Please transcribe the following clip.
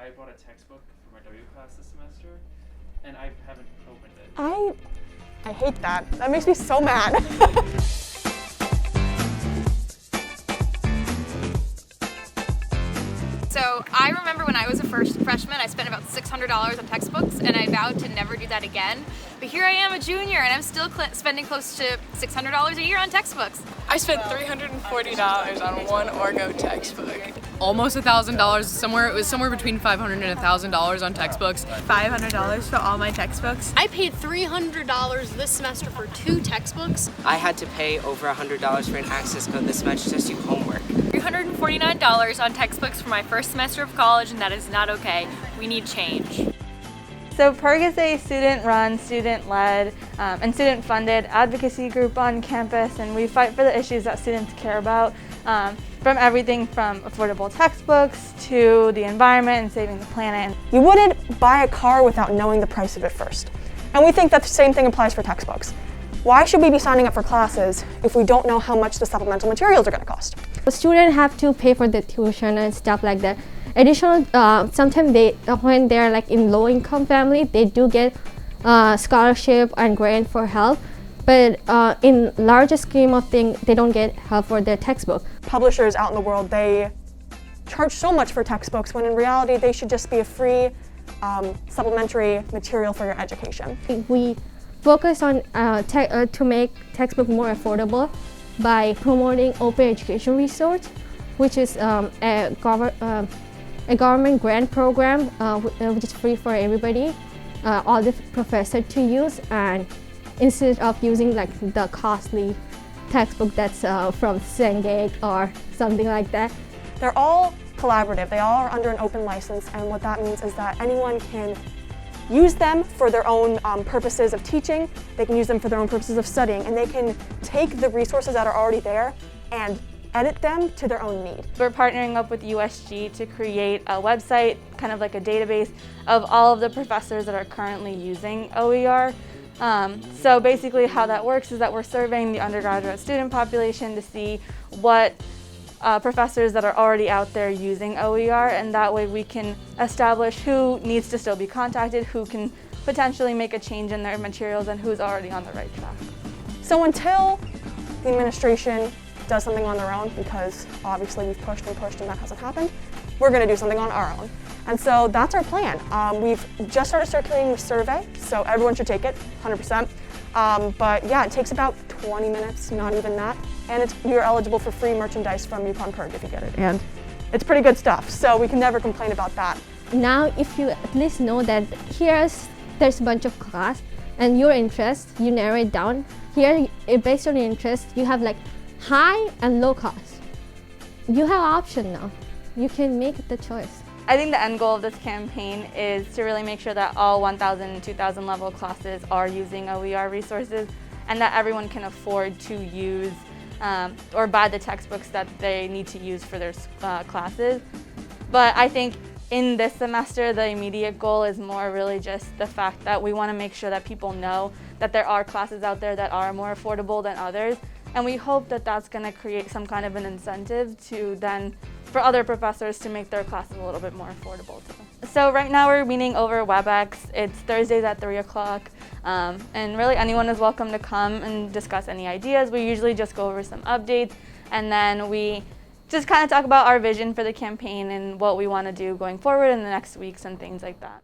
I bought a textbook for my W class this semester, and I haven't opened it. I hate that. That makes me so mad. So I remember when I was a freshman, I spent about $600 on textbooks, and I vowed to never do that again. But here I am, a junior, and I'm still spending close to $600 a year on textbooks. I spent $340 on one Orgo textbook. Almost $1,000. It was somewhere between $500 and $1,000 on textbooks. $500 for all my textbooks. I paid $300 this semester for 2 textbooks. I had to pay over $100 for an access code this semester just to do homework. $349 on textbooks for my first semester of college, and that is not okay. We need change. So PIRG is a student-run, student-led, and student-funded advocacy group on campus, and we fight for the issues that students care about, from everything from affordable textbooks to the environment and saving the planet. You wouldn't buy a car without knowing the price of it first. And we think that the same thing applies for textbooks. Why should we be signing up for classes if we don't know how much the supplemental materials are going to cost? The students have to pay for the tuition and stuff like that. Additional, sometimes when they're like in low-income family, they do get scholarship and grant for help. But in larger scheme of things, they don't get help for their textbook. Publishers out in the world, they charge so much for textbooks when in reality they should just be a free supplementary material for your education. We focus on to make textbook more affordable by promoting open education resource, which is a government grant program which is free for everybody, all the professors to use, and instead of using like the costly textbook that's from Cengage or something like that. They're all collaborative, they all are under an open license, and what that means is that anyone can use them for their own purposes of teaching, they can use them for their own purposes of studying, and they can take the resources that are already there and edit them to their own need. We're partnering up with USG to create a website, kind of like a database of all of the professors that are currently using OER. So basically how that works is that we're surveying the undergraduate student population to see what professors that are already out there using OER, and that way we can establish who needs to still be contacted, who can potentially make a change in their materials, and who's already on the right track. So until the administration does something on their own, because obviously we've pushed and that hasn't happened, we're going to do something on our own. And so that's our plan. We've just started circulating the survey, so everyone should take it, 100%. But yeah, it takes about 20 minutes, not even that. And you're eligible for free merchandise from UConnPIRG if you get it. And it's pretty good stuff, so we can never complain about that. Now, if you at least know that there's a bunch of class and your interest, you narrow it down. Here, based on your interest, you have like high and low cost. You have option now. You can make the choice. I think the end goal of this campaign is to really make sure that all 1,000 and 2,000 level classes are using OER resources, and that everyone can afford to use or buy the textbooks that they need to use for their classes. But I think in this semester, the immediate goal is more really just the fact that we want to make sure that people know that there are classes out there that are more affordable than others. And we hope that that's going to create some kind of an incentive to then for other professors to make their classes a little bit more affordable too. So right now we're meeting over WebEx. It's Thursdays at 3 o'clock. And really anyone is welcome to come and discuss any ideas. We usually just go over some updates, and then we just kind of talk about our vision for the campaign and what we want to do going forward in the next weeks and things like that.